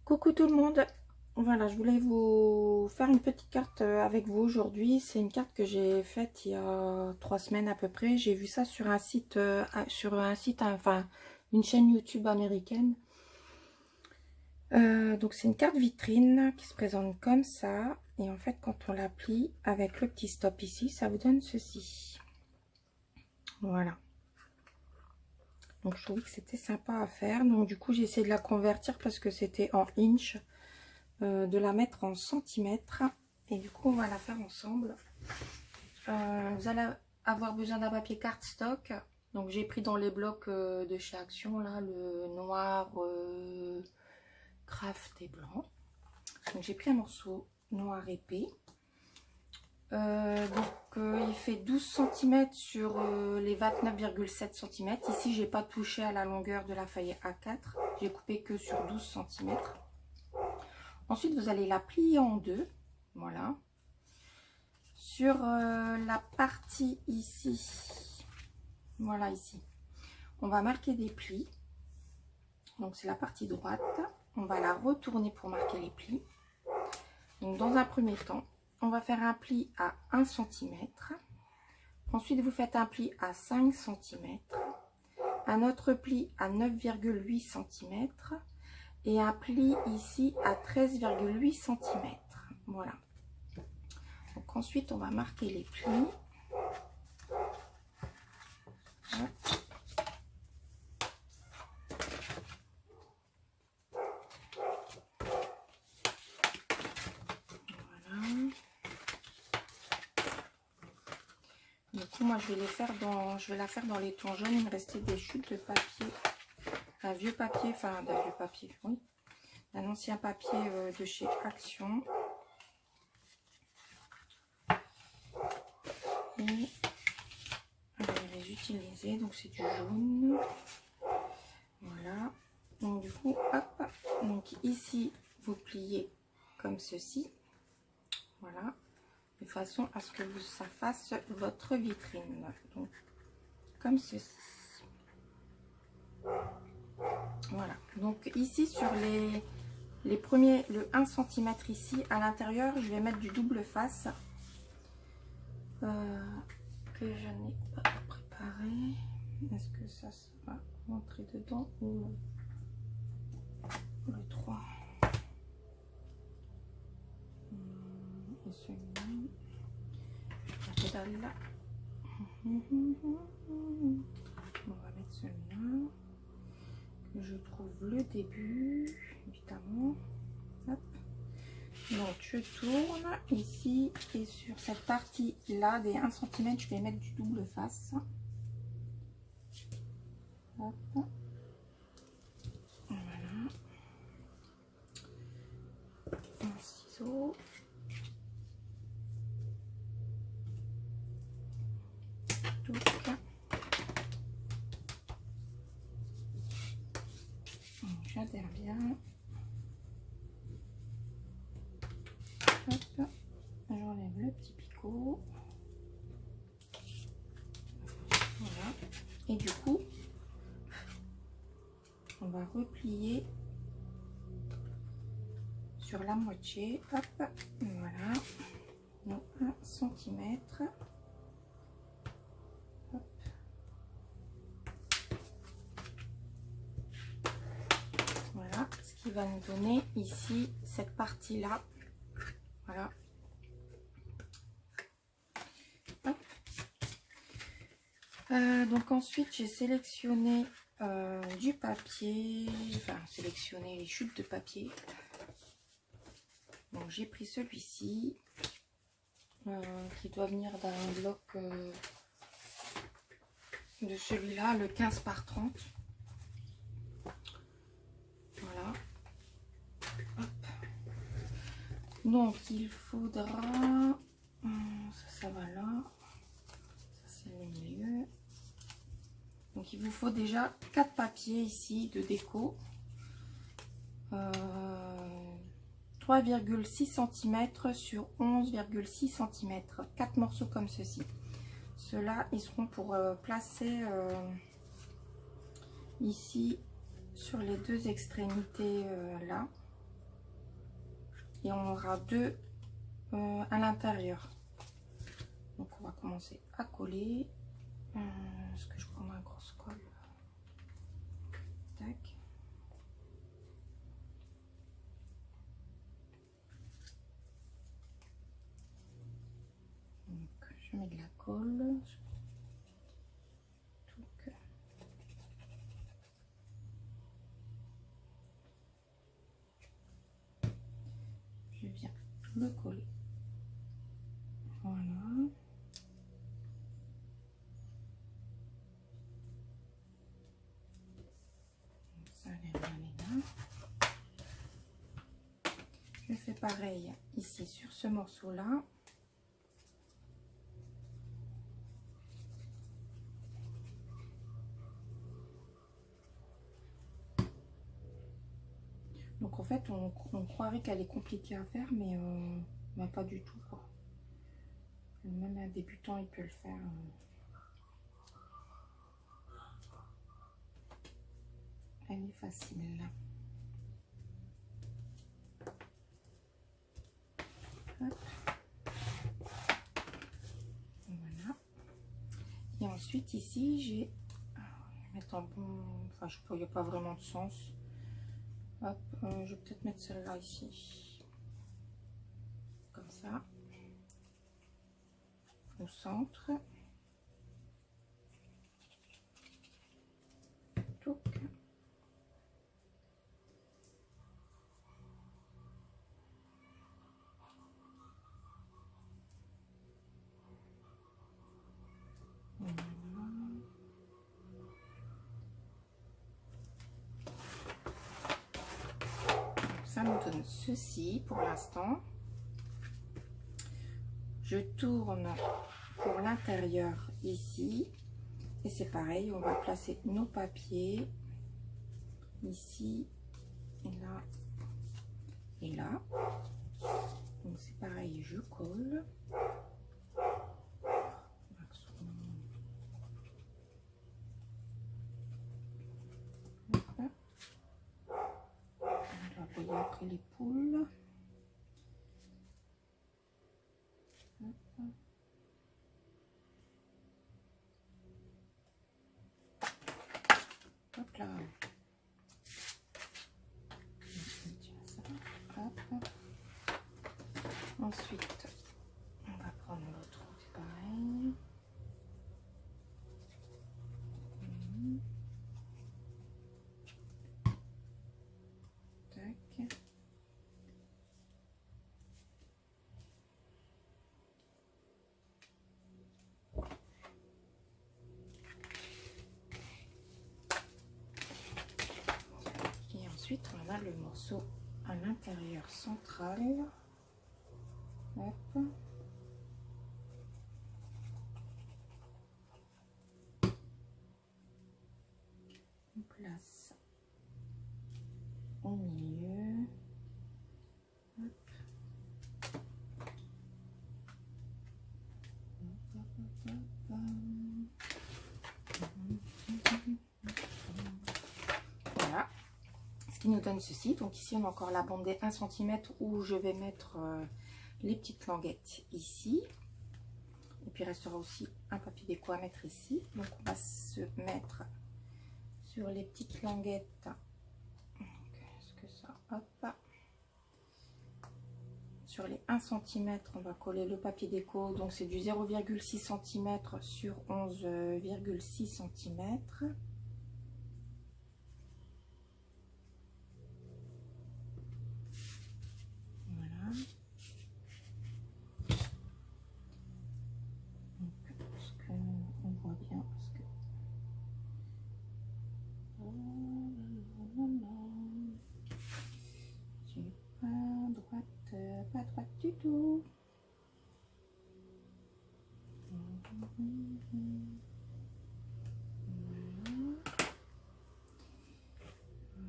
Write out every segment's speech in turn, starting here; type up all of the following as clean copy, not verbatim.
Coucou tout le monde, voilà, je voulais vous faire une petite carte avec vous aujourd'hui. C'est une carte que j'ai faite il y a 3 semaines à peu près. J'ai vu ça sur un site, enfin une chaîne YouTube américaine. Donc c'est une carte vitrine qui se présente comme ça. Et en fait quand on la plie avec le petit stop ici, ça vous donne ceci. Voilà. Donc je trouvais que c'était sympa à faire. Donc du coup j'ai essayé de la convertir parce que c'était en inch. De la mettre en centimètres et du coup on va la faire ensemble. Vous allez avoir besoin d'un papier cardstock, donc j'ai pris dans les blocs de chez Action là le noir, craft et blanc. Donc j'ai pris un morceau noir épais, il fait 12 cm sur les 29,7 cm. Ici j'ai pas touché à la longueur de la feuille A4, j'ai coupé que sur 12 cm. Ensuite, vous allez la plier en deux. Voilà. Sur la partie ici, voilà ici, on va marquer des plis. Donc, c'est la partie droite. On va la retourner pour marquer les plis. Donc, dans un premier temps, on va faire un pli à 1 cm. Ensuite, vous faites un pli à 5 cm. Un autre pli à 9,8 cm. Et un pli ici à 13,8 cm. Voilà. Donc ensuite, on va marquer les plis. Voilà. Du coup, moi, je vais la faire dans les tons jaunes. Il me restait des chutes de papier, un vieux papier, enfin d'un vieux papier, oui, un ancien papier de chez Action. Et je vais les utiliser. Donc c'est du jaune. Voilà. Donc du coup, hop. Donc ici, vous pliez comme ceci. Voilà. De façon à ce que ça fasse votre vitrine. Donc comme ceci. Voilà. Donc ici sur les premiers, le 1 cm ici à l'intérieur, je vais mettre du double face que je n'ai pas préparé. Est-ce que ça va rentrer dedans ou le 3 et celui-là, je là. On va mettre celui-là que je trouve le début évidemment. Hop. Donc je tourne ici et sur cette partie là des 1 cm, je vais mettre du double face. Hop. Voilà. Un ciseau. J'adhère bien. Hop. J'enlève le petit picot. Voilà. Et du coup, on va replier sur la moitié. Hop. Voilà. Donc 1 cm. Hop. Voilà. Ce qui va nous donner ici cette partie là. Voilà. Hop. Donc ensuite j'ai sélectionné du papier, enfin sélectionné les chutes de papier. Donc j'ai pris celui-ci qui doit venir d'un bloc de celui-là, le 15 par 30. Voilà. Hop. Donc il faudra, ça va là, ça c'est le milieu. Donc il vous faut déjà 4 papiers ici de déco. 3,6 cm sur 11,6 cm. 4 morceaux comme ceci. Ceux-là, ils seront pour placer ici sur les deux extrémités là. et on aura deux à l'intérieur. Donc on va commencer à coller. Est-ce que je prends ma grosse colle? Tac. Donc je mets de la colle. Donc, je viens le coller. Voilà. Ça a l'air d'aller là. Je fais pareil ici sur ce morceau là. Donc en fait on croirait qu'elle est compliquée à faire, mais pas du tout quoi. Même un débutant il peut le faire. Elle est facile. Hop. Voilà. Et ensuite ici j'ai, je vais mettre un bon, enfin je sais pas, il n'y a pas vraiment de sens. Hop, je vais peut-être mettre celle-là ici, comme ça, au centre. Touc. Voilà. Ça nous donne ceci pour l'instant. Je tourne pour l'intérieur ici et c'est pareil, on va placer nos papiers ici et là et là. Donc c'est pareil, je colle. On va payer après les poules. Hop là. Hop. Ensuite, on va prendre l'autre, c'est pareil. Tac. Et ensuite, on a le morceau à l'intérieur central. Hop. On place au milieu. Hop. Voilà. Ce qui nous donne ceci. Donc ici, on a encore la bande des 1 cm où je vais mettre les petites languettes ici. Et puis il restera aussi un papier déco à mettre ici. Donc on va se mettre sur les petites languettes. Est-ce que ça, hop, sur les 1 cm, on va coller le papier déco. Donc c'est du 0,6 cm sur 11,6 cm. Voilà. On voit bien parce que j'ai pas droite du tout.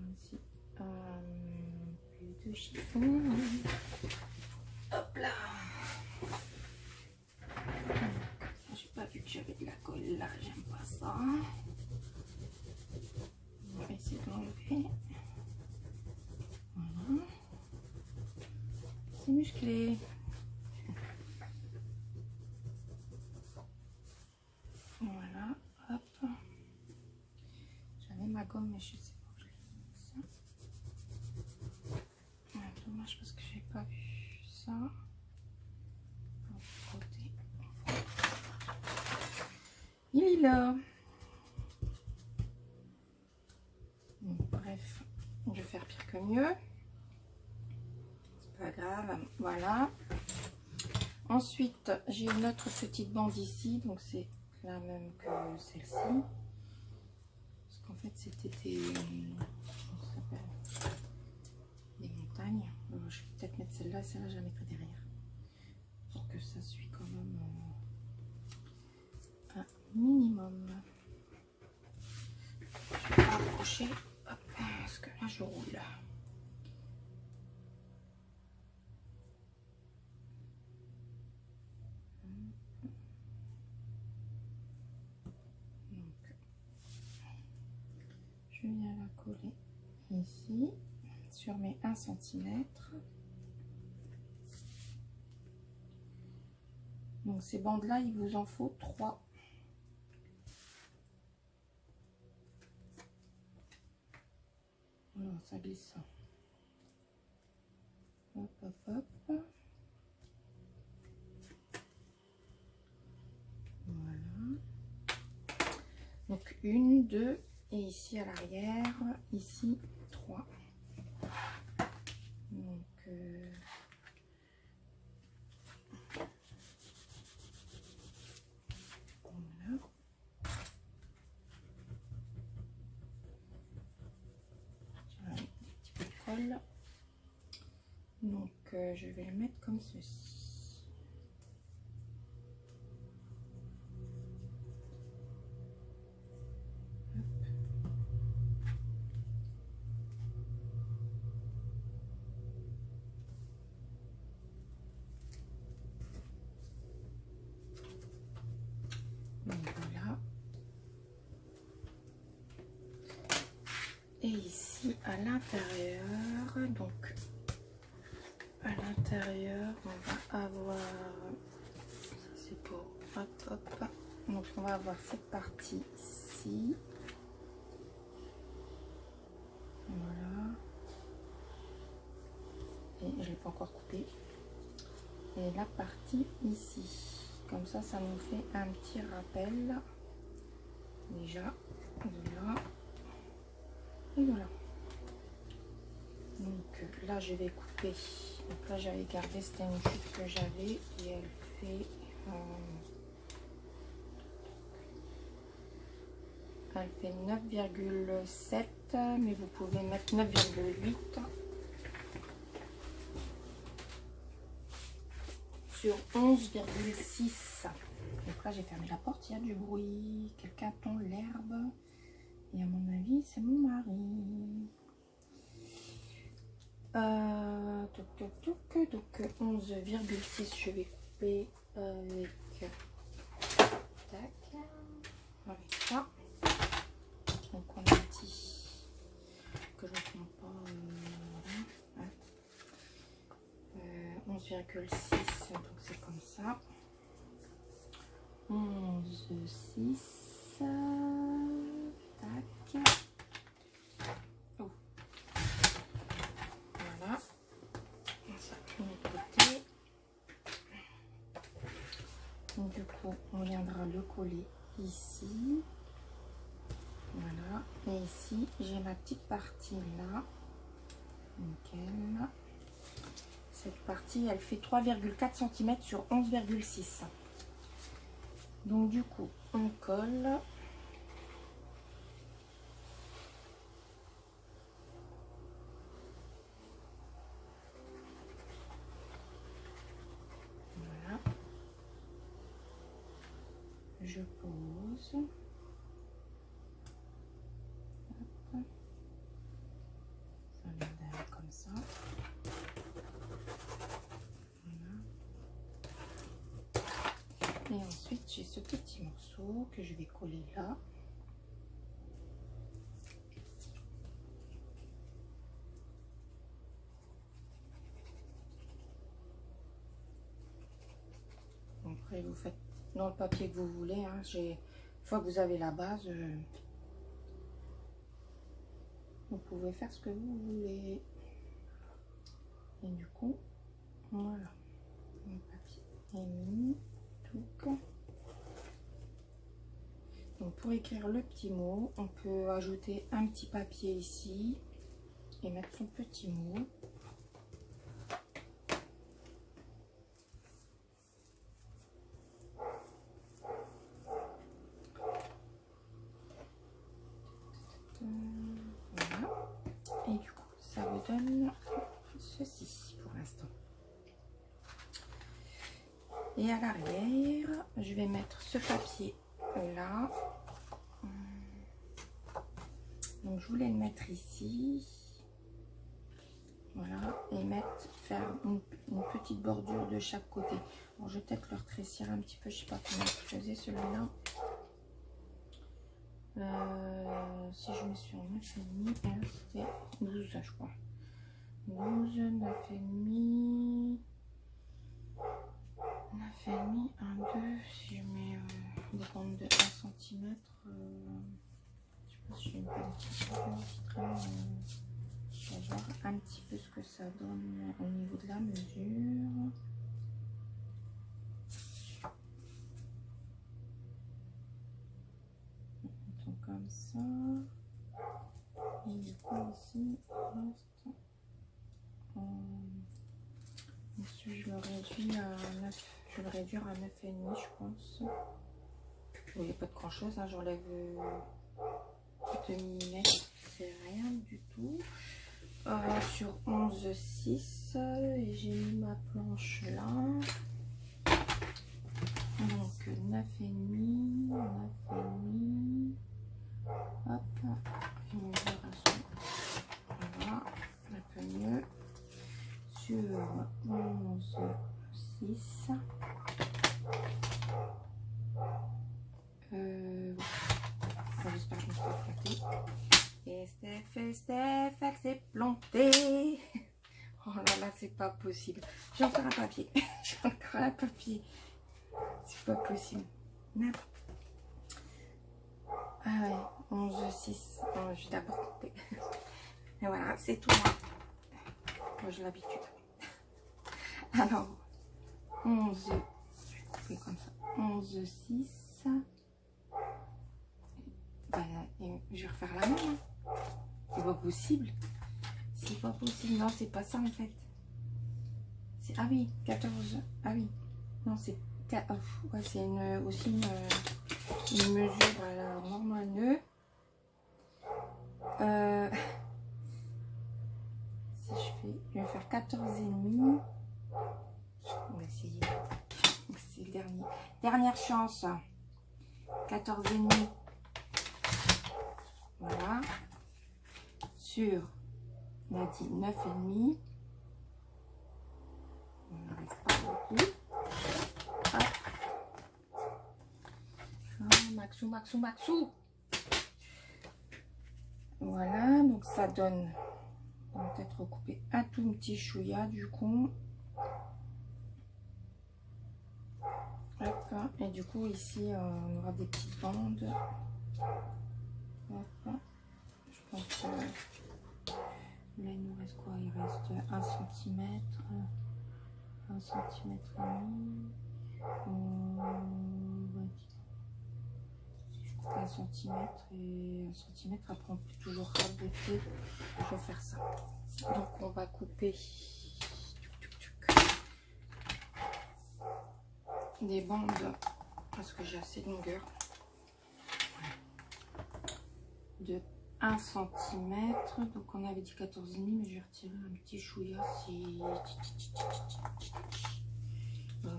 Ainsi, plus de chiffon. Hop là. J'ai pas vu que j'avais de la colle là, j'aime pas ça. On va essayer d'enlever. Voilà. C'est musclé. Voilà, hop. J'avais ma gomme, mais je sais pas où je l'ai mis. Ça. Ouais, dommage parce que j'ai pas vu ça. Il est là. Bon, bref, je vais faire pire que mieux. C'est pas grave. Voilà. Ensuite, j'ai une autre petite bande ici, donc c'est la même que celle-ci. Parce qu'en fait, c'était des, comment ça s'appelle, des montagnes. Je vais peut-être mettre celle-là et celle-là, je la mettrai derrière. Pour que ça suit quand même un minimum. Je vais rapprocher, hop, parce que là, je roule. Je viens la coller ici sur mes 1 cm. Donc ces bandes là, il vous en faut 3. Voilà, ça glisse. Hop, hop, hop. Voilà. Donc 1, 2 et ici à l'arrière, ici 3. Donc voilà. Un petit peu de colle. Donc je vais le mettre comme ceci. Donc voilà. Et ici à l'intérieur, donc à l'intérieur, on va avoir, ça c'est pour, hop, hop, donc on va avoir cette partie ici. Voilà. Et je ne l'ai pas encore coupé. Et la partie ici. Comme ça, ça nous fait un petit rappel. Déjà, de là. Et voilà. Donc là, je vais couper. Donc là, j'avais gardé, c'était une chute que j'avais. Et elle fait... elle fait 9,7. Mais vous pouvez mettre 9,8. Sur 11,6. Donc là j'ai fermé la porte, il y a du bruit, quelqu'un tond l'herbe et à mon avis c'est mon mari. Donc 11,6 je vais couper avec, tac, avec ça. Donc on a dit que je ne prends pas, voilà. 11,6, donc c'est comme ça. 11,6, tac. Oh. Voilà. Ça de l'autre côté. Donc du coup, on viendra le coller ici. Voilà. Et ici, j'ai ma petite partie là. Nickel. Cette partie, elle fait 3,4 cm sur 11,6. Donc du coup, on colle. Voilà. Je pose. Hop. Ça vient derrière comme ça. Voilà. Et ensuite, j'ai ce petit morceau que je vais coller là. Après, vous faites dans le papier que vous voulez. Hein. Une fois que vous avez la base, vous pouvez faire ce que vous voulez. Et du coup, voilà. Le papier est mis. Tout. Donc pour écrire le petit mot, on peut ajouter un petit papier ici et mettre son petit mot. Voilà. Et du coup, ça vous donne ceci pour l'instant. Et à l'arrière, je vais mettre ce papier là. Donc je voulais le mettre ici. Voilà. Et faire une petite bordure de chaque côté. Bon, je vais peut-être le rétrécir un petit peu. Je sais pas comment il faisait celui-là. Si je me suis en 9,5, c'était 12, je crois. 12, 9,5. 9,5, 1, 2. Si je mets des bandes de 1 cm, je sais pas si je mets pas des petits traits. On va voir un petit peu ce que ça donne au niveau de la mesure. Donc comme ça. Et du coup ici, ici je le réduis à 9. Je vais le réduire à 9,5 je pense. Il n'y a pas de grand chose, hein. J'enlève 2 mm, c'est rien du tout. Sur 11,6 et j'ai mis ma planche là. Donc 9,5, 9,5. Hop, je vais faire voilà, un peu mieux. Sur 11,6. J'espère que je me suis pas plantée. Et Steph, elle s'est plantée. Oh là là, c'est pas possible. J'ai encore un papier. J'ai encore un papier. C'est pas possible. Non. Ah ouais, 11,6. Oh, je suis d'abord coupée. Et voilà, c'est tout. Moi, j'ai l'habitude. Alors, 11. Je vais couper comme ça. 11,6. Ben, je vais refaire la même. Hein. C'est pas possible. C'est pas possible. Non, c'est pas ça en fait. Ah oui, 14. Ah oui. Non, c'est ouais, c'est aussi une mesure à la normale nœud. Si je vais faire 14,5. On va essayer. C'est le dernier. Dernière chance. 14,5. Voilà. Sur, on a dit 9,5. On n'arrive pas beaucoup. Hop. Oh, Maxou. Voilà, donc ça donne. On va peut-être recouper un tout petit chouïa du coup. Hop, et du coup ici on aura des petites bandes. Hop. Je pense que là il nous reste quoi? Il reste 1 cm, 1 cm et demi. Si je coupe 1 cm et 1 cm, après on peut toujours raboter. Je vais faire ça. Donc on va couper des bandes parce que j'ai assez de longueur de 1 cm. Donc on avait dit 14,5, mais je vais retirer un petit chouïa si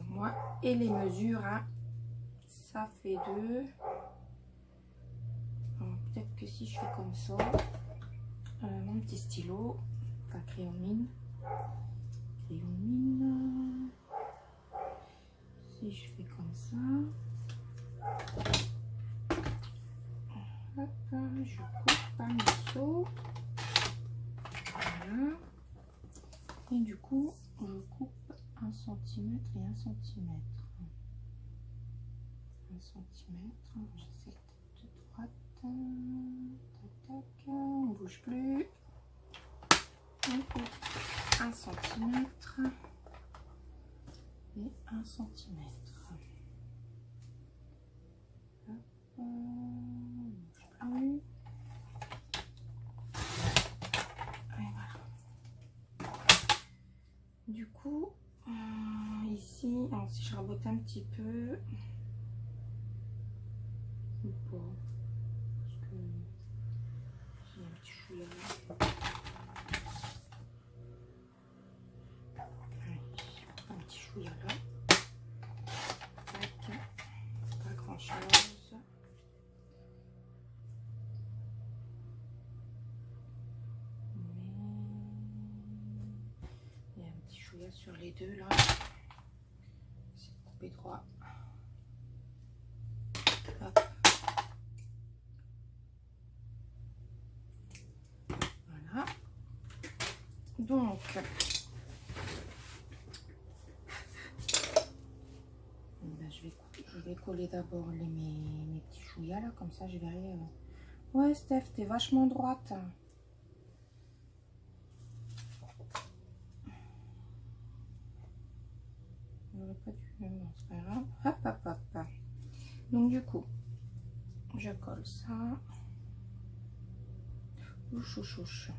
moi. Et les mesures, hein, ça fait 2. Peut-être que si je fais comme ça, mon petit stylo, enfin crayon mine, si je fais comme ça, hop, je coupe un morceau, voilà, et du coup je coupe 1 cm et 1 cm. centimètre. J'essaie de droite. Tac, tac. On ne bouge plus. 1 centimètre et 1 centimètre. Hop, on ne bouge plus. Et voilà. Du coup, ici, alors si je rabote un petit peu, ou pas, parce que j'ai un petit chouïa là. Un petit chouïa là. Tac. Pas grand chose. Mais il y a un petit chouïa sur les deux là. C'est coupé droit. Hop. Voilà. Donc, ben, je vais coller d'abord mes petits chouïas là, comme ça je verrai. Ouais, Steph, t'es vachement droite. J'aurais pas dû. Non, c'est pas grave. Hop, hop, hop. Donc, du coup, je colle ça. Ouch, ouch, ouch.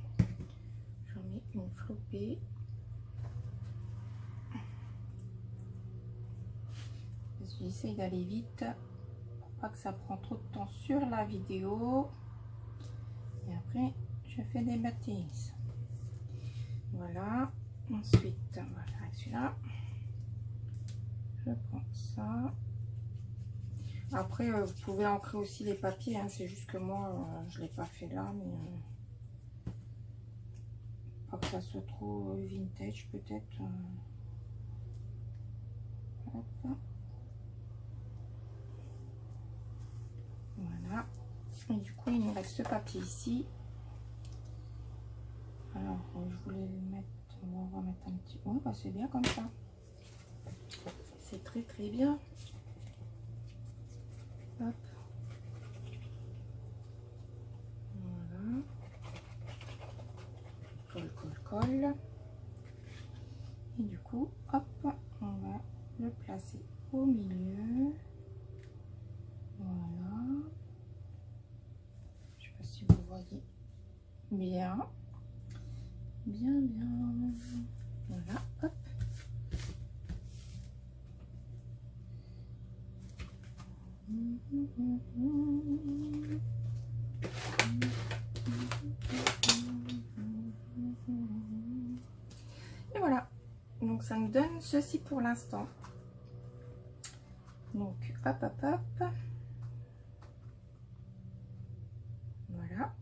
J'en mets une flopée. J'essaye d'aller vite pour pas que ça prend trop de temps sur la vidéo. Et après, je fais des bêtises. Voilà. Ensuite, voilà, avec celui-là, je prends ça. Après, vous pouvez ancrer aussi les papiers. Hein. C'est juste que moi, je ne l'ai pas fait là. Mais pas que ça soit trop vintage, peut-être. Hop. Voilà. Et du coup, il nous reste ce papier ici. Alors, je voulais le mettre. On va mettre un petit. Ouais, bah, c'est bien comme ça. C'est très très bien. Hop. Voilà. Colle, colle, colle. Et du coup, hop, on va le placer au milieu. Voilà. Je sais pas si vous voyez bien. Bien, bien. Voilà, hop. Et voilà. Donc ça nous donne ceci pour l'instant. Donc hop, hop, hop. Voilà.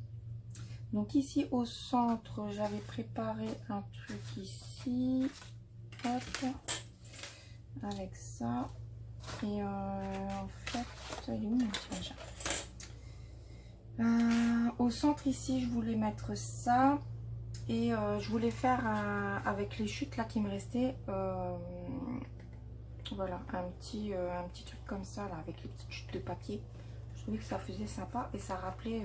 Donc ici au centre, j'avais préparé un truc ici. Hop. Avec ça. Et en fait, il est où mon petit machin? Au centre ici, je voulais mettre ça. Et je voulais faire avec les chutes là qui me restaient. Voilà, un petit truc comme ça là, avec les petites chutes de papier. Je trouvais que ça faisait sympa et ça rappelait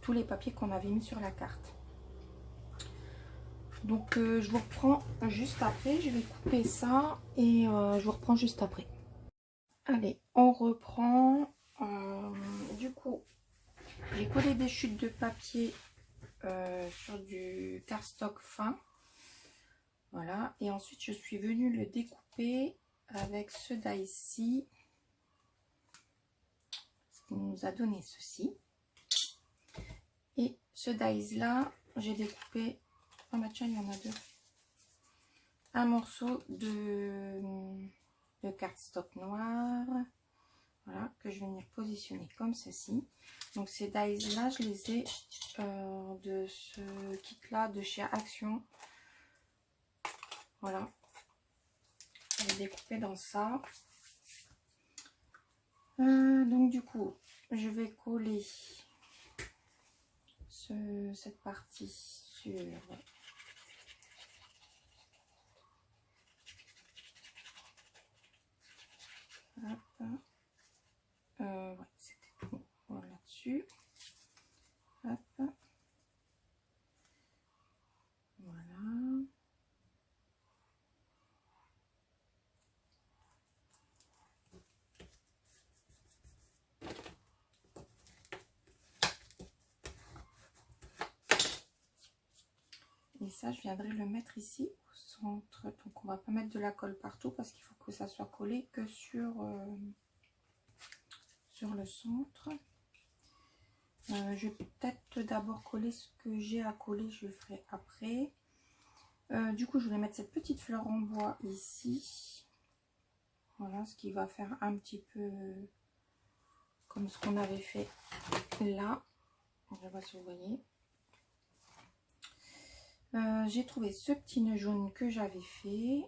tous les papiers qu'on avait mis sur la carte. Donc je vous reprends juste après. Je vais couper ça et je vous reprends juste après. Allez, on reprend. Du coup, j'ai collé des chutes de papier sur du cardstock fin. Voilà, et ensuite je suis venue le découper avec ce die-ci. Ce qui nous a donné ceci. Et ce die là, j'ai découpé. Oh bah tiens, il y en a deux. Un morceau de cardstock noir. Voilà, que je vais venir positionner comme ceci. Donc ces dies là, je les ai de ce kit là de chez Action. Voilà. Je vais découper dans ça. Donc du coup, je vais coller cette partie sur hop. ça, je viendrai le mettre ici au centre. Donc on va pas mettre de la colle partout parce qu'il faut que ça soit collé que sur le centre. Je vais peut-être d'abord coller ce que j'ai à coller, je le ferai après. Du coup, je vais mettre cette petite fleur en bois ici. Voilà, ce qui va faire un petit peu comme ce qu'on avait fait là. Je sais pas si vous voyez. J'ai trouvé ce petit nœud jaune que j'avais fait.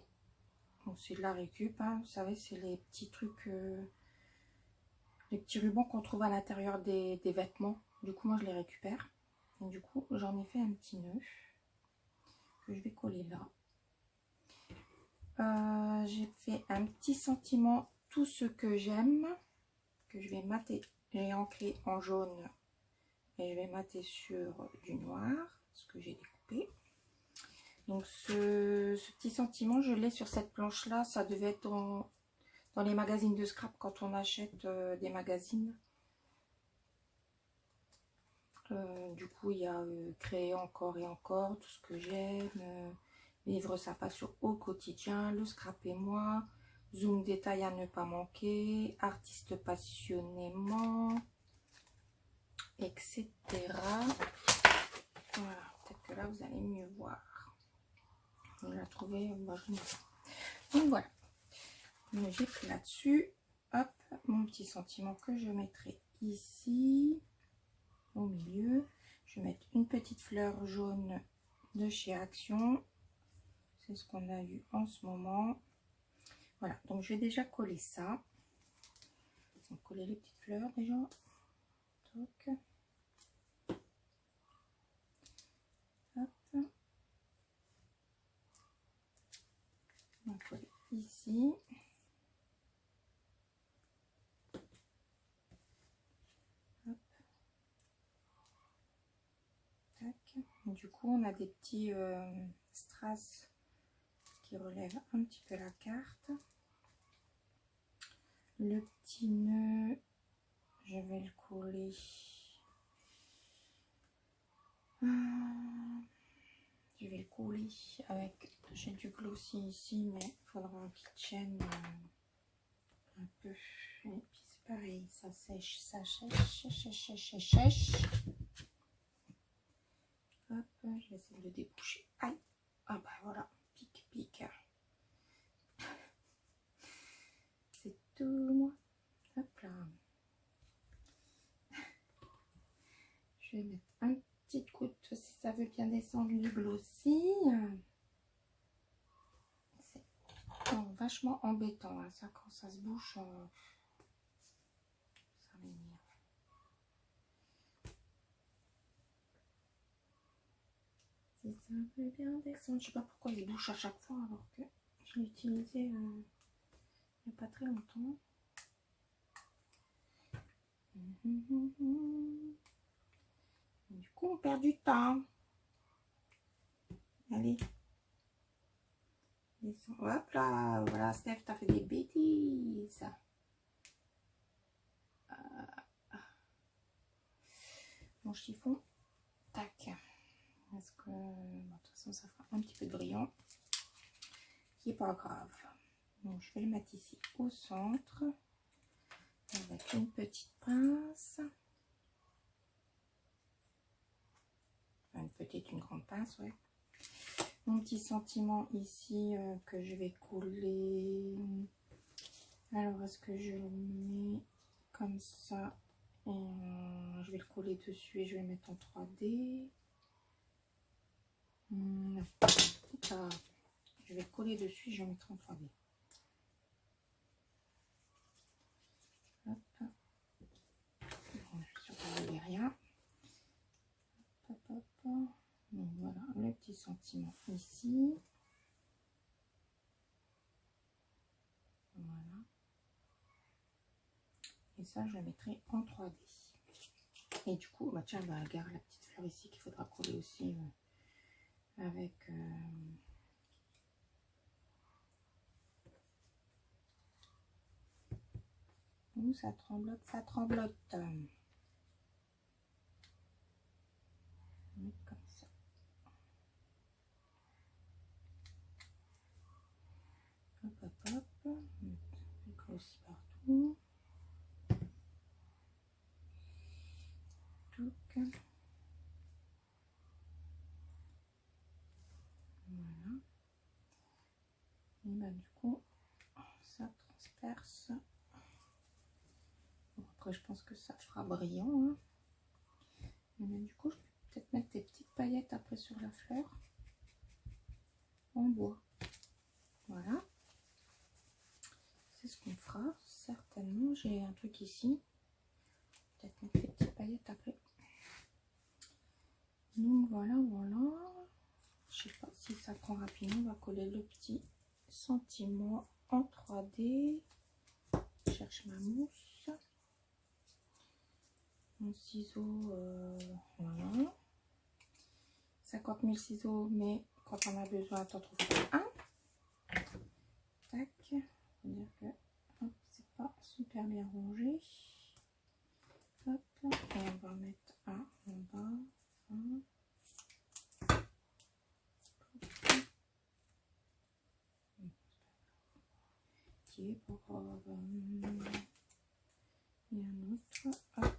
Bon, c'est de la récup, hein. Vous savez, c'est les petits trucs, les petits rubans qu'on trouve à l'intérieur des vêtements. Du coup, moi, je les récupère. Et du coup, j'en ai fait un petit nœud que je vais coller là. J'ai fait un petit sentiment, tout ce que j'aime, que je vais mater. J'ai ancré en jaune et je vais mater sur du noir, ce que j'ai découpé. Donc ce petit sentiment, je l'ai sur cette planche là. Ça devait être dans les magazines de scrap quand on achète des magazines. Du coup, il y a créer encore et encore, tout ce que j'aime, vivre sa passion au quotidien, le scrap et moi, zoom détail à ne pas manquer, artiste passionnément, etc. Voilà, peut-être que là vous allez mieux voir. Je l'ai trouvé, moi je n'ai pas. Donc voilà, j'ai pris là-dessus, hop, mon petit sentiment que je mettrai ici, au milieu. Je vais mettre une petite fleur jaune de chez Action. C'est ce qu'on a eu en ce moment. Voilà, donc je vais déjà coller ça. Donc coller les petites fleurs déjà. Toc. Hop. On va coller ici. Hop. Tac. Du coup, on a des petits strass qui relèvent un petit peu la carte. Le petit nœud, je vais le coller. Je vais le coller avec, j'ai du glossy ici, mais il faudra une petite chaîne un peu. Et puis c'est pareil, ça sèche, ça sèche. Hop, je vais essayer de le déboucher. Aïe, ah bah voilà, pique. C'est tout moi. Hop là. Je vais mettre un petit coup si ça veut bien descendre du glossy. C'est vachement embêtant, hein, ça quand ça se bouche, ça m'énerve. Si ça veut bien descendre, je sais pas pourquoi il bouche à chaque fois alors que je l'ai utilisé il n'y a pas très longtemps. Du coup, on perd du temps. Allez. Descends. Hop là. Voilà, Steph, t'as fait des bêtises. Mon chiffon. Tac. Parce que, bon, de toute façon, ça fera un petit peu de brillant. Qui est pas grave. Donc, je vais le mettre ici au centre. Avec une petite pince. Une grande pince, ouais. Mon petit sentiment ici que je vais coller. Alors, est-ce que je le mets comme ça et je vais le coller dessus et je vais le mettre en 3D. Là, je vais le coller dessus et je vais le mettre en 3D. Hop. Bon, je suis sûre que vous voyez rien. Hop, hop, hop. Donc voilà, le petit sentiment ici. Voilà. Et ça, je le mettrai en 3D. Et du coup, bah tiens, bah, regarde la petite fleur ici qu'il faudra coller aussi avec... Ouh, ça tremblote, ça tremblote. Comme ça. hop, hop. Je colle aussi partout. Touc. Voilà. Et ben du coup, ça transperce. Bon, après, je pense que ça fera brillant. Hein. Et ben, du coup, je vais peut-être mettre des petites paillettes après sur la fleur en bois. Voilà. C'est ce qu'on fera. Certainement, j'ai un truc ici. Peut-être mettre des petites paillettes après. Donc voilà, voilà. Je sais pas si ça prend rapidement. On va coller le petit sentiment en 3D. Je cherche ma mousse. Mon ciseau, voilà. 50 000 ciseaux, mais quand on a besoin, t'en trouves un. Tac. Faut dire que c'est pas super bien rangé. Hop. Et on va mettre un en bas. Un. Qui est pour et un autre. Hop.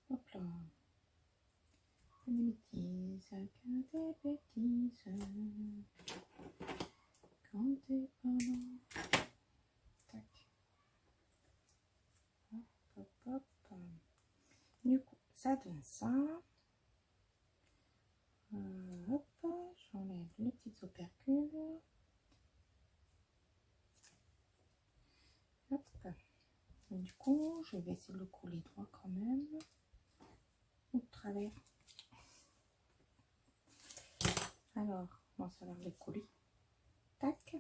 Hop là. Des bêtises, que des bêtises. Quand t'es pas là. Tac. Hop, hop, hop. Du coup, ça donne ça. Hop, j'enlève les petits opercules. Hop. Et du coup, je vais essayer de le coller droit quand même. Ou de travers. Alors, bon, ça a l'air de coller. Tac.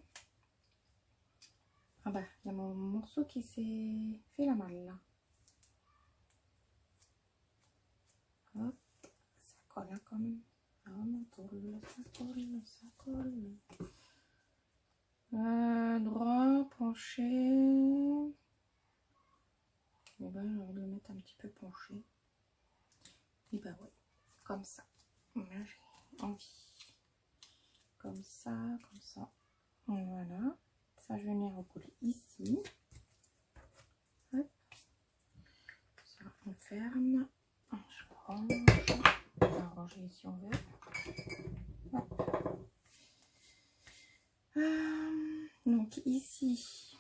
Ah bah, il y a mon morceau qui s'est fait la malle là. Hop, ça colle hein, quand même. Ah, ça colle, ça colle. Droit, penché. Et ben, j'ai envie de le mettre un petit peu penché. Et bah ouais, comme ça. Là, j'ai envie. Comme ça, comme ça. Voilà. Ça, je vais venir recoller ici. Hop. Ça, on ferme. Je range. On va ranger si on veut. Hop. Donc ici,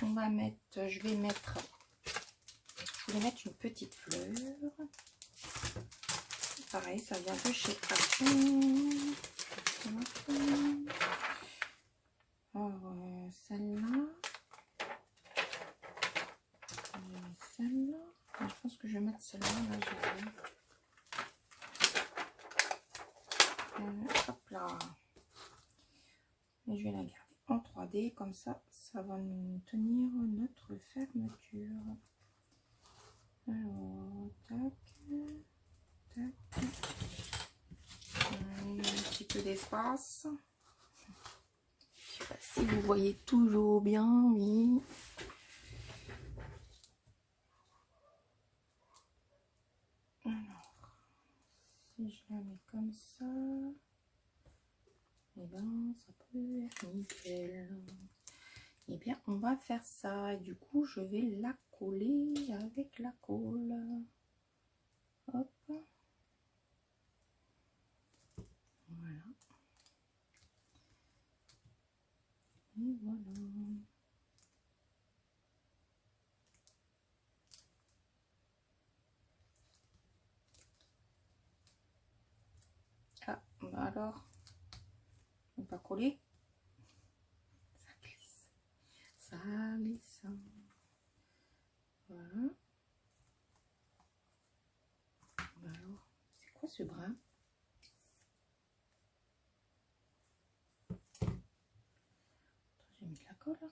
on va mettre, je vais mettre une petite fleur. Pareil, ça vient de chez Action. Alors, celle-là. Celle-là. Je pense que je vais mettre celle-là. Hop là. Et je vais la garder en 3D. Comme ça, ça va nous tenir notre fermeture. Alors, tac. Tac. Un petit peu d'espace. Je sais pas si vous voyez toujours bien, oui. Alors, si je la mets comme ça, et ben ça peut être nickel. Et bien, on va faire ça. Et du coup, je vais la coller avec la colle. Hop. Voilà. Et voilà. Ah, bah alors, on va coller. Ça glisse. Ça glisse. Voilà. Bah alors, c'est quoi ce brin? J'ai mis de la colle.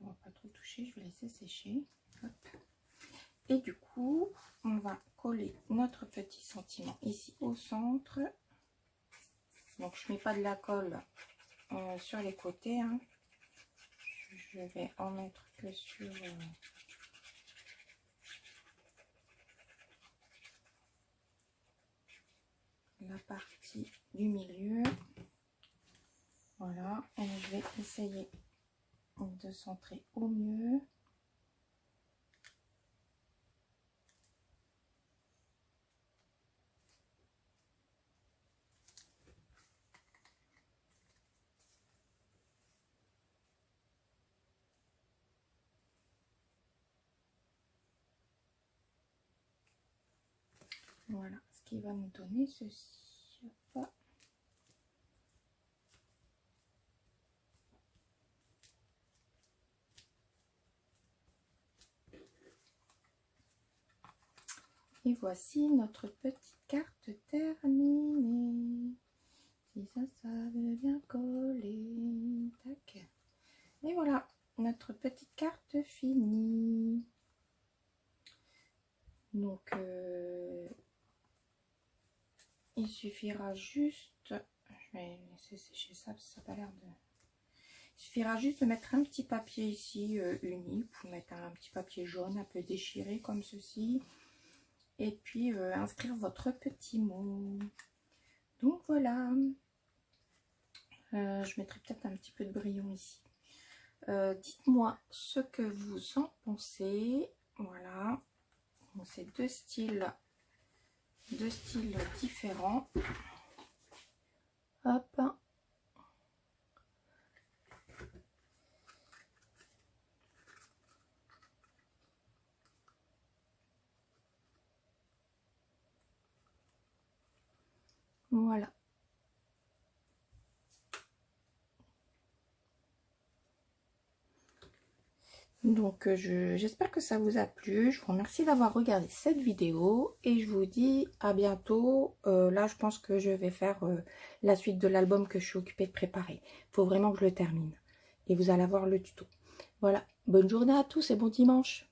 On va pas trop toucher, je vais laisser sécher. Hop. Et du coup, on va coller notre petit sentiment ici au centre. Donc, je mets pas de la colle sur les côtés. Hein. Je vais en mettre que sur... la partie du milieu. Voilà, et je vais essayer de centrer au mieux. Voilà, ce qui va nous donner ceci. Hop. Et voici notre petite carte terminée. Si ça veut bien coller. Tac. Et voilà, notre petite carte finie. Donc, il suffira juste, je vais laisser sécher ça parce que ça n'a pas l'air de... Il suffira juste de mettre un petit papier ici uni. Vous pouvez mettre un petit papier jaune un peu déchiré comme ceci. Et puis inscrire votre petit mot. Donc voilà. Je mettrai peut-être un petit peu de brillant ici. Dites-moi ce que vous en pensez. Voilà. C'est deux styles différents. Hop. Voilà. Donc j'espère que ça vous a plu. Je vous remercie d'avoir regardé cette vidéo et je vous dis à bientôt. Là je pense que je vais faire la suite de l'album que je suis occupée de préparer. Il faut vraiment que je le termine et vous allez avoir le tuto. Voilà, bonne journée à tous et bon dimanche.